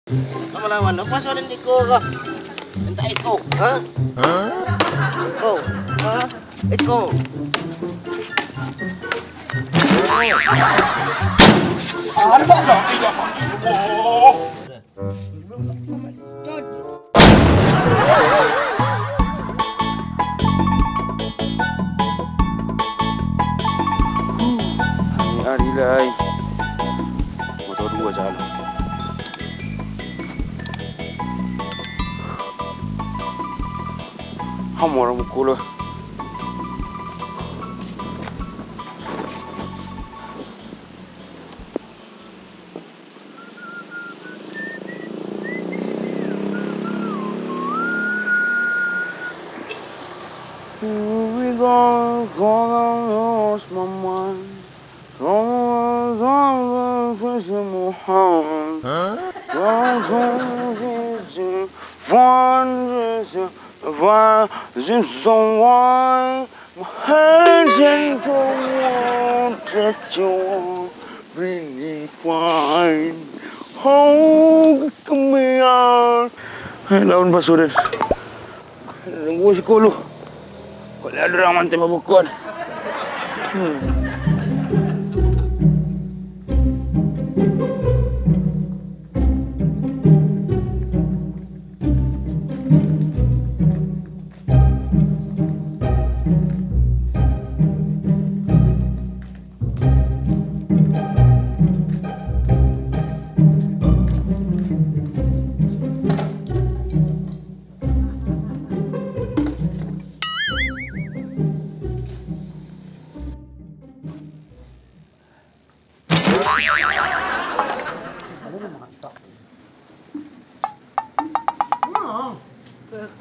Kau melawan apa soalan Iko kau? Entah Iko, ha? Iko, ha? Iko. Hari lai, motor dua jalan. Ham orang mukul lah. We gonna lose my mind. Lawan pasurin. Nunggu sekolah. Kalau ada orang mantai babukon.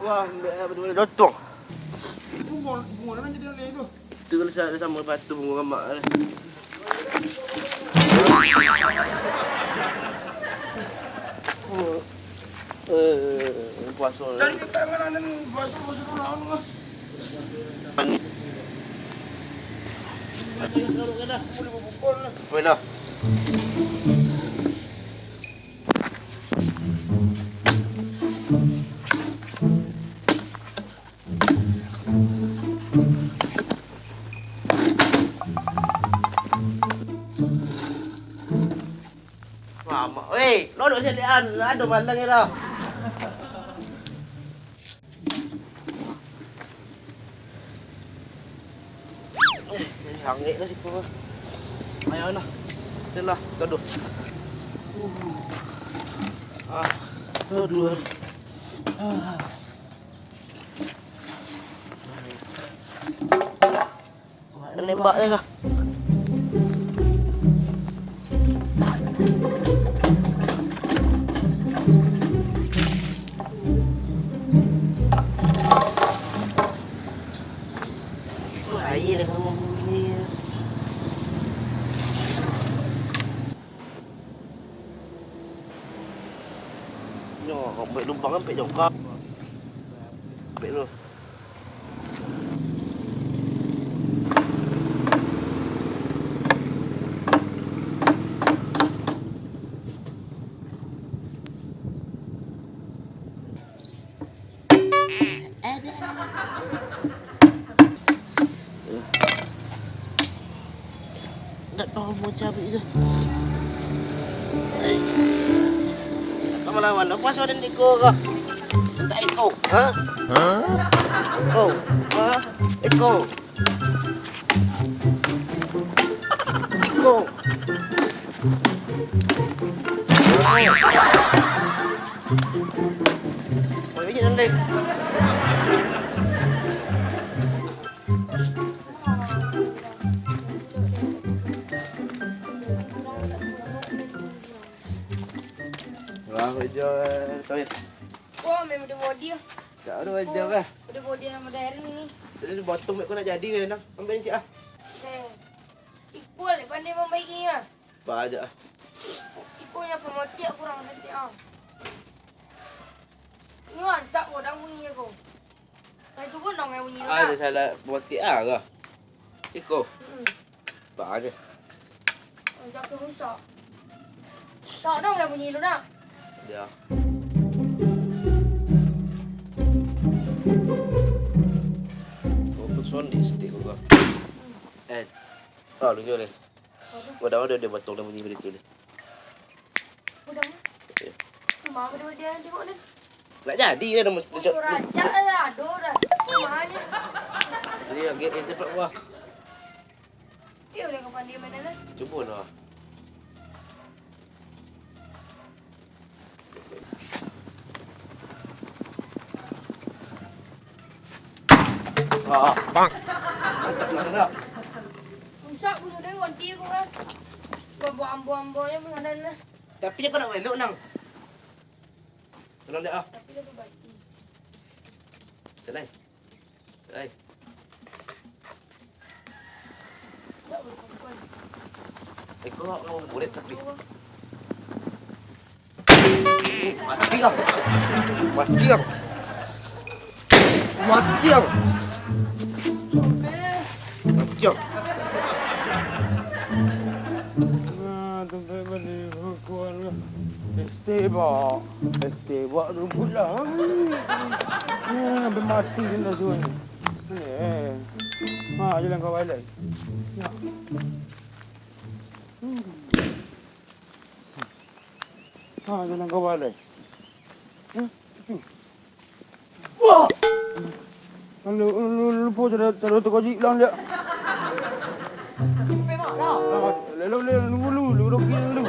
Wah, berdua dotong. Bunga mana jadi oleh itu? Itu kalau sama batu bunga mak. Puasa. Dari tangan batu lawan. Boleh dah. Mama, weh, lodok sediaan, ada malang ya dah. Hangit dah siapa. Ayo nah. Itulah, gaduh. Gaduh. Nembak ya kah? Air dah kamu ni. Yo, ambil lumpang ambil jongkak. Ambil lu. Tak tahu mau cabai je. Kau melawan apa soalan Iko kau? Entah Iko, ha? Iko, ha? Iko. Iko. Mau pergi nanti. Wah, hujan, Tawir. Wah, memang ada body lah. Tak ada hujan kan? Ada body yang modern ni. Jadi bottom kau nak jadi ke nak? Ambil ni cik ah. Ikut pandai membaiki ah. Banyak ah. Ikutnya pemotiak kurang nanti ah. Ni ancak kau dah bunyi aku. Saya tu pun dong yang bunyi lah. Ada salah motik ah ke? Iko. Banyak. Ancak tu rusak. Tak dong yang bunyi lu nak. Dia. Kau son di stick kau. Lu jual ni. Wadah dia betul dah bunyi begitu ni. Udah. Cuma dia tengok ni. Nak jadi dia dah macam. Raja lah, aduh dah. Mahanya. Jadi agak cepat buah. Dia boleh kau pandai mana lah. Cuba dah. Bang. Mantap nak. Rusak punya dia ganti aku kan. Buat ambo-ambonya mengadan lah. Tapi dia kau nak elok nang. Tenang dia ah. Tapi dia baik. Selai. Tak boleh kawan. Kau nak boleh tapi. Mati kau. Tempat balik hukuman ST buat rumput lah. Sampai mati dia dah suan. Jalan kau balik. Jalan kau balik. Wah! Lu po taruh tu kau hilang dia. Memang lah. Lu gila lu.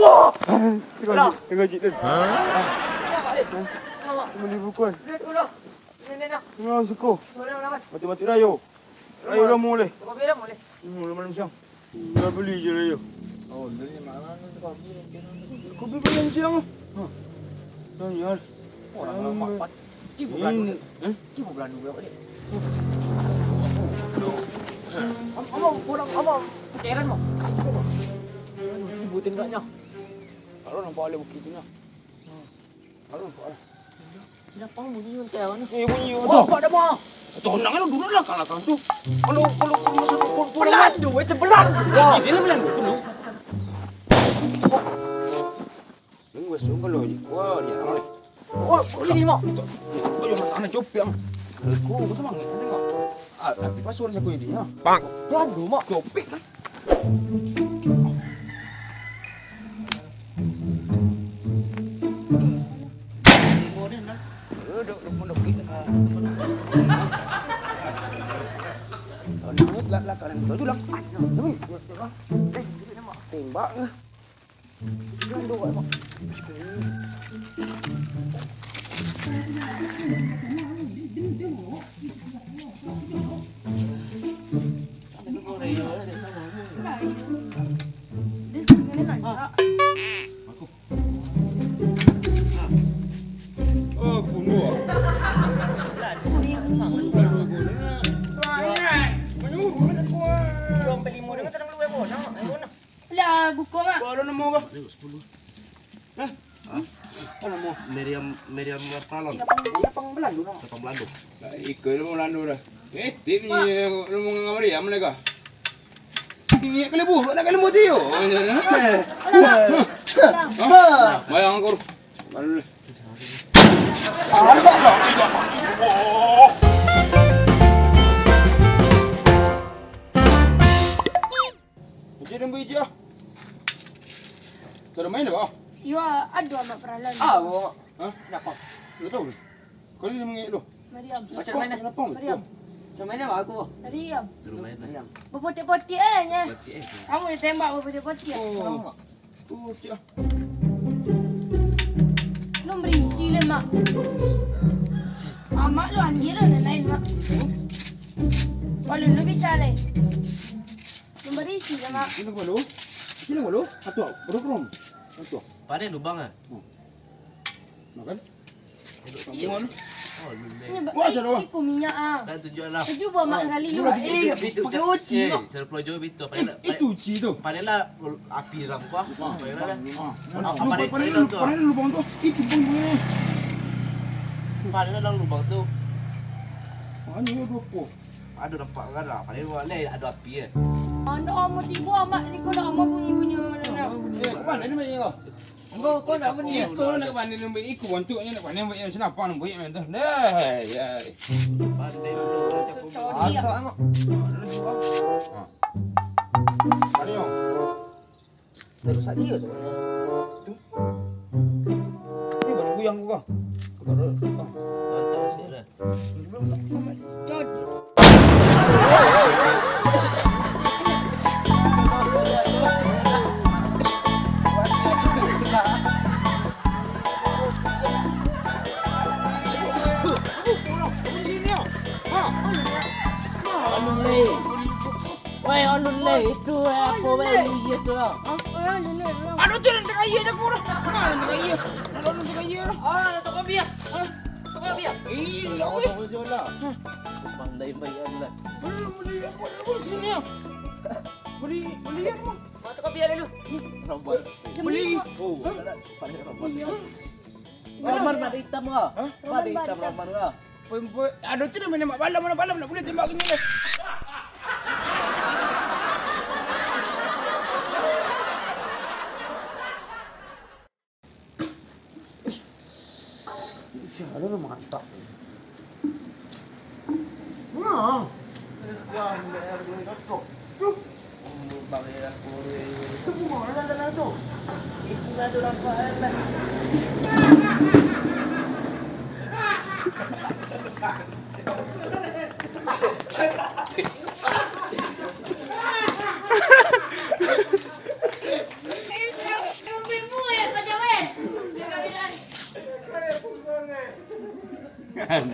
Wah! Tengok cik dia. Beli bukuan. Tengok suku. Batu-batu rayo. Rayo dah boleh. Boleh siang. Dah beli je rayo. Oh, beli mana tu kopi? Kopi beli siang. Tanya. Orang lama. Cipu belandu. Cipu belandu berapa dia? Abang, pecahan mau. Cipu tingkatnya. Kalau nampak ada bukit tu nak. Kalau nampak lah. Kenapa bunyi hotel ni? Bunyi tu. Oh, pada mah. Tonang itu duduk lah kalau tu. Kalau Belandu, itu belandu. Dia lah belandu dulu. Nunggu sungguh loh. Wah, dia mana ni? Oh, kiri mau. Ayo, mana copi yang? Aku betul bang. Tengok. Tapi password aku ini ya. Bang. Belandu mau. Copi kan? Tembak ke? Jangan doa mak. Oh, bunuh. Lah buku mak. Kalau nama apa? 10. Hah? Apa nama? Meriam Pralon. Lapang belandu nak. Lapang Belanda. Ikut lu melandu dah. Tip ni lu mau ngamari ya mereka. Ini kali bu, nak kali mu dia. Bayang kau. Malu. Jadi nampak je. Cara main apa? Yo aduh amat peralan. Bawa. Hah? Kenapa? Lu tahu ni? Kau ni mengik lu. Mariam. Macam mana? Kenapa? Mariam. Macam mana mak aku? Mariam. Suruh main lah. Mariam. Berpotik-potik nya. Kamu dia tembak berpotik-potik. Oh. Oh, cia. Lu berisi le mak. Mak lu ambil lah lain mak. Kalau lu bisa le. Lu berisi le mak. Sila kau lu. Sila kau lu. Atu, berukurum. Atu. Pada lubang ah. Makan. Iya. Kamu Oh, Ini luleh. Wah, cara apa? ikut minyak ah. Dah tunjuk lah. Cuba mak kali lu. Bitu pakai uci, Mak. Cara pelajar bitu. Itu uci tu. Padahal api ram kuah. Padahal Apa dia lubang tu? Itu pun boleh. Padahal dalam lubang tu Hanya dua puluh. ada nampak kan lah. Padahal boleh ada api eh. Anda amat ibu amat ni kau dah amat bunyi-bunyi mana. Kau mana ni macam kau? Kau nak apa ni? Kau nak mana ni baik ikut bantuknya nak mana baik macam apa nak baik macam tu. Dah, ya. Pandai dulu. Asal anak. Ada yang. Terus dia sebenarnya. Ni baru guyang gua. Baru. Tahu sih dah. Jadi. Woi, alun le itu apa wei itu. Apa ni? Aduh, jangan tengah iya je kurang. Mana tengah iya? Kalau tengah iya lah. Tak apa biar. Tak apa biar. Iya, weh. Tak apa lah. Pandai bayar lah. Beli apa dulu sini ya? Beli apa? Tak apa biar dulu. Robot. Beli. Oh, pandai robot. Roman pada hitam ke? Pada hitam Roman ke? Aduh, tu dah main mak balam nak boleh tembak gini lah. Ada mantap. Wah. Wah, bayar dulu kau. Bayar aku. Tu mana dah tu? Itu ada lapan lah. Ibu ya kau jawab. Kan.